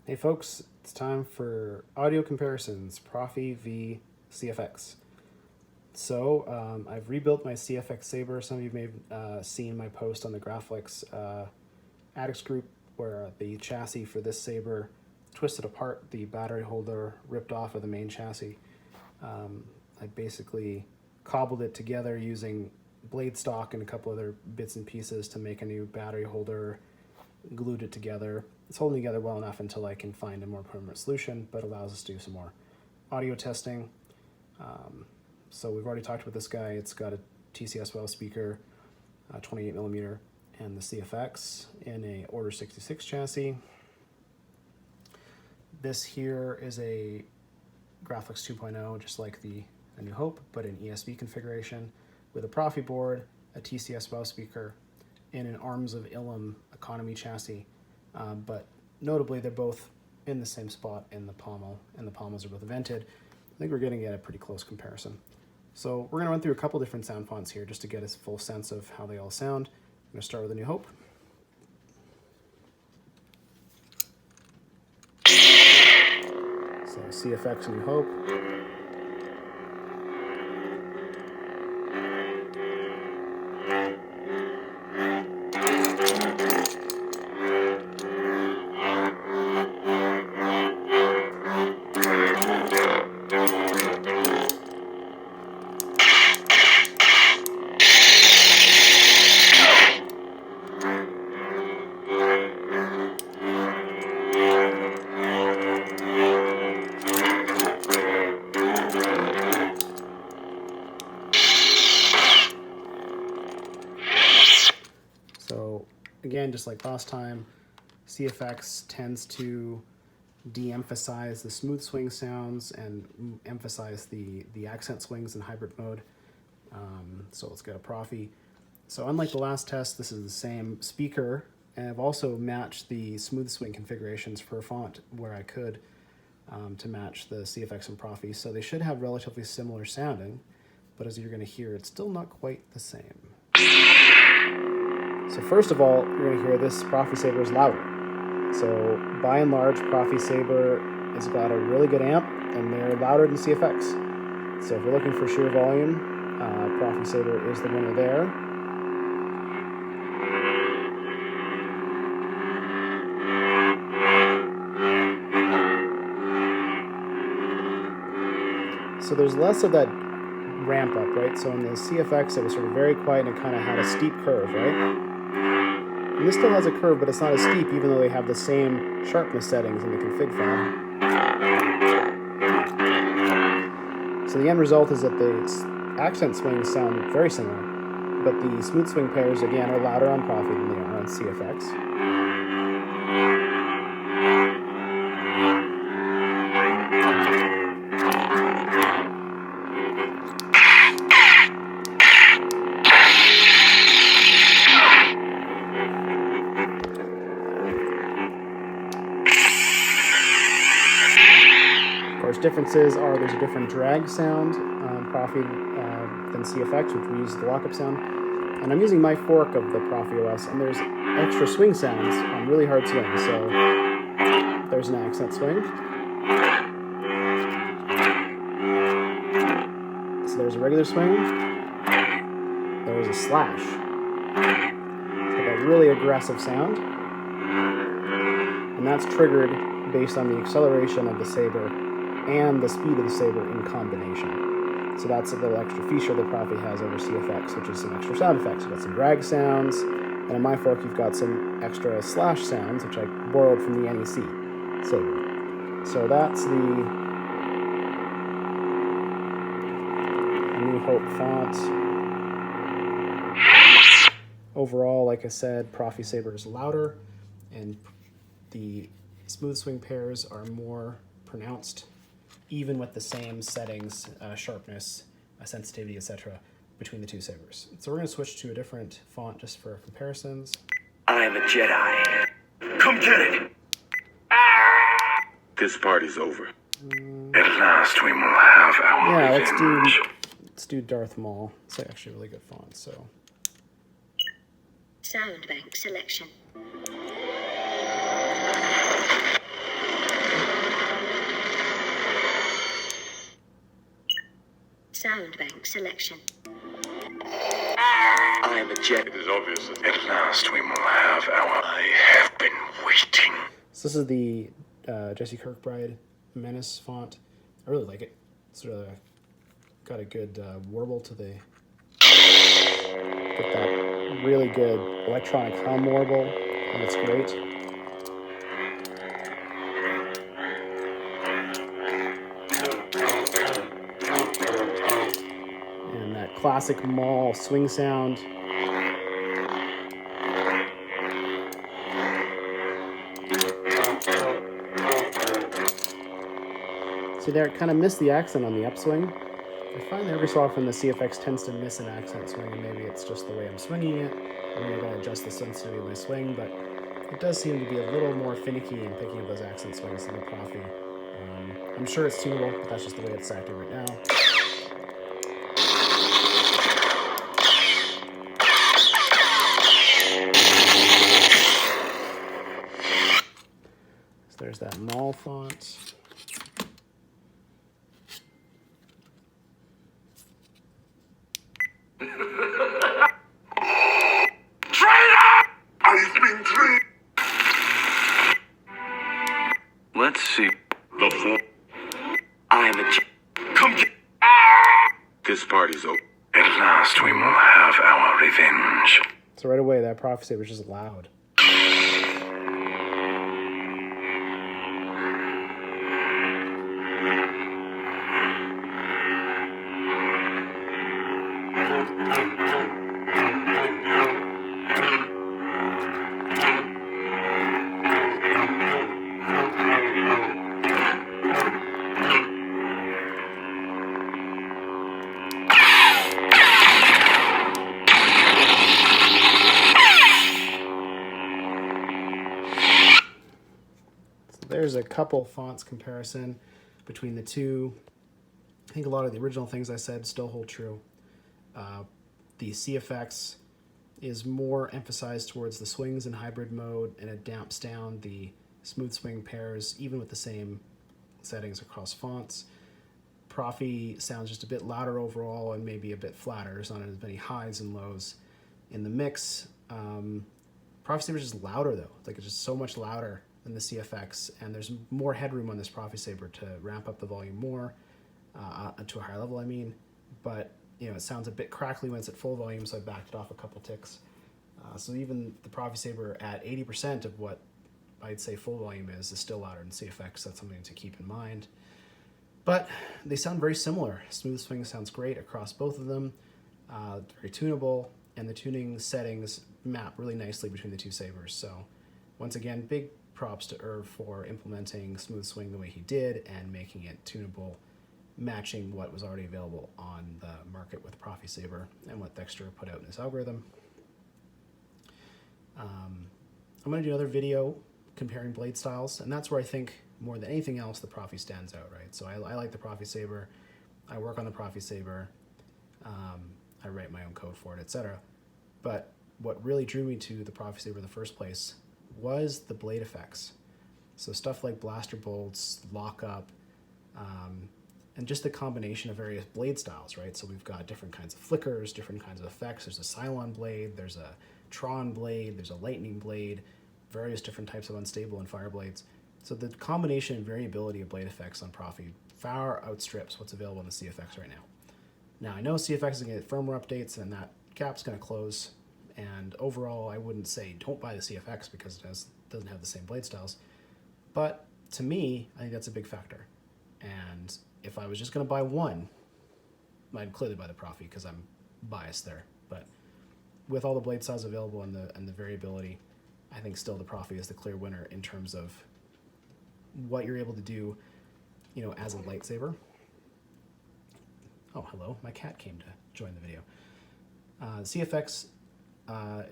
Hey folks, it's time for audio comparisons, Proffie v CFX. So I've rebuilt my CFX Saber. Some of you may have seen my post on the Graflex addicts group where the chassis for this Saber twisted apart, the battery holder ripped off of the main chassis. I basically cobbled it together using blade stock and a couple other bits and pieces to make a new battery holder, glued it together. It's holding together well enough until I can find a more permanent solution, but allows us to do some more audio testing. So we've already talked about this guy. It's got a TCS Wow speaker, 28 millimeter, and the CFX in a Order 66 chassis. This here is a Graflex 2.0, just like the A New Hope, but in ESB configuration with a Proffie board, a TCS Wow speaker, and an Arms of Ilum economy chassis. But notably, they're both in the same spot in the pommel, and the pommels are both vented. I think we're getting at a pretty close comparison. So we're going to run through a couple different sound fonts here just to get a full sense of how they all sound. I'm going to start with A New Hope. So CFX A New Hope. So again, just like last time, CFX tends to de-emphasize the smooth swing sounds and emphasize the accent swings in hybrid mode. So let's get a Proffie. So unlike the last test, this is the same speaker, and I've also matched the smooth swing configurations per font where I could to match the CFX and Proffie. So they should have relatively similar sounding, but as you're going to hear, it's still not quite the same. So first of all, you're going to hear this Proffie Saber is louder. So by and large, Proffie Saber has got a really good amp, and they're louder than CFX. So if you're looking for sheer volume, Proffie Saber is the winner there. So there's less of that ramp up, right? So in the CFX, it was sort of very quiet and it kind of had a steep curve, right? And this still has a curve, but it's not as steep, even though they have the same sharpness settings in the config file. So the end result is that the accent swings sound very similar, but the smooth swing pairs, again, are louder on Proffie than they are on CFX. Differences are there's a different drag sound on Proffie than CFX, which we use the lockup sound. And I'm using my fork of the Proffie OS, and there's extra swing sounds on really hard swings. So there's an accent swing. So there's a regular swing. There's a slash. It's got that really aggressive sound. And that's triggered based on the acceleration of the Saber and the speed of the Saber in combination. So that's a little extra feature that Proffie has over CFX, which is some extra sound effects. You've got some drag sounds, and in my fork you've got some extra slash sounds, which I borrowed from the NEC Saber. So that's the New Hope font. Overall, like I said, Proffie Saber is louder, and the smooth swing pairs are more pronounced, even with the same settings, sharpness, sensitivity, etc., between the two Sabers. So we're going to switch to a different font just for comparisons. I'm a Jedi. Come get it! This party's over. At last we will have our revenge. Let's do Darth Maul. It's actually a really good font, so. Sound bank selection. bank selection. I am a jet. It is obvious that at last we will have our... I have been waiting. So this is the Jesse Kirkbride Menace font. I really like it. It's got a good warble to the... Get that really good electronic hum warble, and it's great. And that classic mall swing sound. See there, it kind of missed the accent on the upswing. I find that every so often the CFX tends to miss an accent swing, and maybe it's just the way I'm swinging it. Maybe I gotta adjust the sensitivity of my swing, but it does seem to be a little more finicky in picking up those accent swings than the Proffie. I'm sure it's tunable, but that's just the way it's acting right now. So there's that mall font. I've been trained. Let's see. The four. I am a jet. Come get... This party's over. At last we will have our revenge. So right away, that Proffie saber was just loud. There's a couple fonts comparison between the two. I think a lot of the original things I said still hold true. The CFX is more emphasized towards the swings in hybrid mode, and it damps down the smooth swing pairs, even with the same settings across fonts. Proffie sounds just a bit louder overall and maybe a bit flatter. There's not as many highs and lows in the mix. Proffie Saber is just louder though. Like it's just so much louder than the CFX, and there's more headroom on this Proffie Saber to ramp up the volume more to a higher level, I mean. But you know, it sounds a bit crackly when it's at full volume, so I backed it off a couple ticks. So even the Proffie Saber at 80% of what I'd say full volume is still louder than CFX. That's something to keep in mind. But they sound very similar. Smooth swing sounds great across both of them. Very tunable, and the tuning settings map really nicely between the two sabers. So once again, big props to Irv for implementing smooth swing the way he did and making it tunable, matching what was already available on the market with Proffie Saber and what Dexter put out in his algorithm. I'm going to do another video comparing blade styles, and that's where I think more than anything else the Proffie stands out, right? So I like the Proffie Saber, I work on the Proffie Saber, I write my own code for it, etc. But what really drew me to the Proffie Saber in the first place was the blade effects. So stuff like blaster bolts, lockup, and just the combination of various blade styles, right? So we've got different kinds of flickers, different kinds of effects. There's a Cylon blade, there's a Tron blade, there's a lightning blade, various different types of unstable and fire blades. So the combination and variability of blade effects on Proffie far outstrips what's available in the CFX right now. Now I know CFX is going to get firmware updates and that gap's going to close, and overall I wouldn't say don't buy the CFX because it doesn't have the same blade styles, but to me I think that's a big factor. And if I was just going to buy one, I'd clearly buy the Proffie because I'm biased there, but with all the blade styles available and the variability, I think still the Proffie is the clear winner in terms of what you're able to do, you know, as a lightsaber. Oh, hello, my cat came to join the video. CFX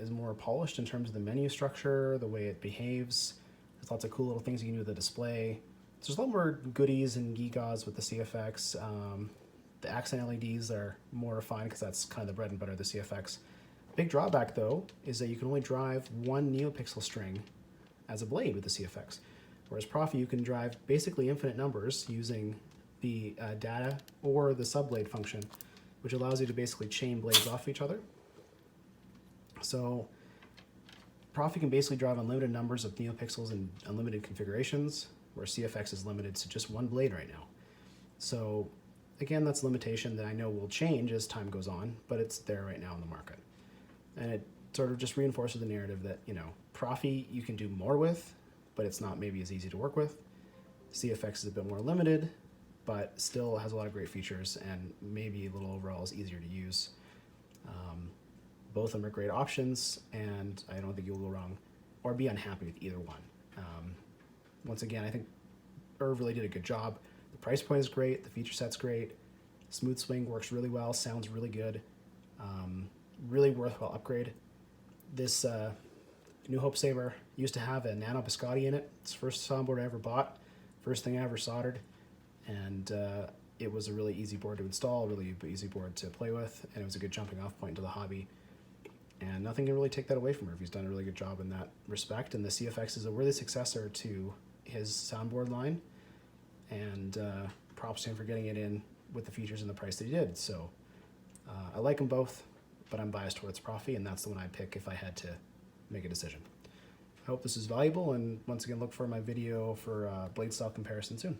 is more polished in terms of the menu structure, the way it behaves. There's lots of cool little things you can do with the display. So there's a lot more goodies and gewgaws with the CFX. The accent LEDs are more refined because that's kind of the bread and butter of the CFX. Big drawback though is that you can only drive one neopixel string as a blade with the CFX, whereas Proffie you can drive basically infinite numbers using the data or the subblade function. which allows you to basically chain blades off each other. So Proffie can basically drive unlimited numbers of neopixels in unlimited configurations, where CFX is limited to just one blade right now. So again, that's a limitation that I know will change as time goes on, but it's there right now in the market. And it sort of just reinforces the narrative that, you know, Proffie you can do more with, but it's not maybe as easy to work with. CFX is a bit more limited, but still has a lot of great features and maybe a little overall is easier to use. Both of them are great options, and I don't think you'll go wrong or be unhappy with either one. Once again, I think Irv really did a good job. The price point is great, the feature set's great, smooth swing works really well, sounds really good, really worthwhile upgrade. This New Hope saber used to have a nano biscotti in it. It's the first soundboard I ever bought, first thing I ever soldered, and it was a really easy board to install, really easy board to play with, and it was a good jumping off point into the hobby. And nothing can really take that away from Irv. He's done a really good job in that respect, and the CFX is a worthy successor to his soundboard line, and props to him for getting it in with the features and the price that he did. So I like them both, but I'm biased towards Proffie, and that's the one I'd pick if I had to make a decision. I hope this is valuable, and once again, look for my video for blade style comparison soon.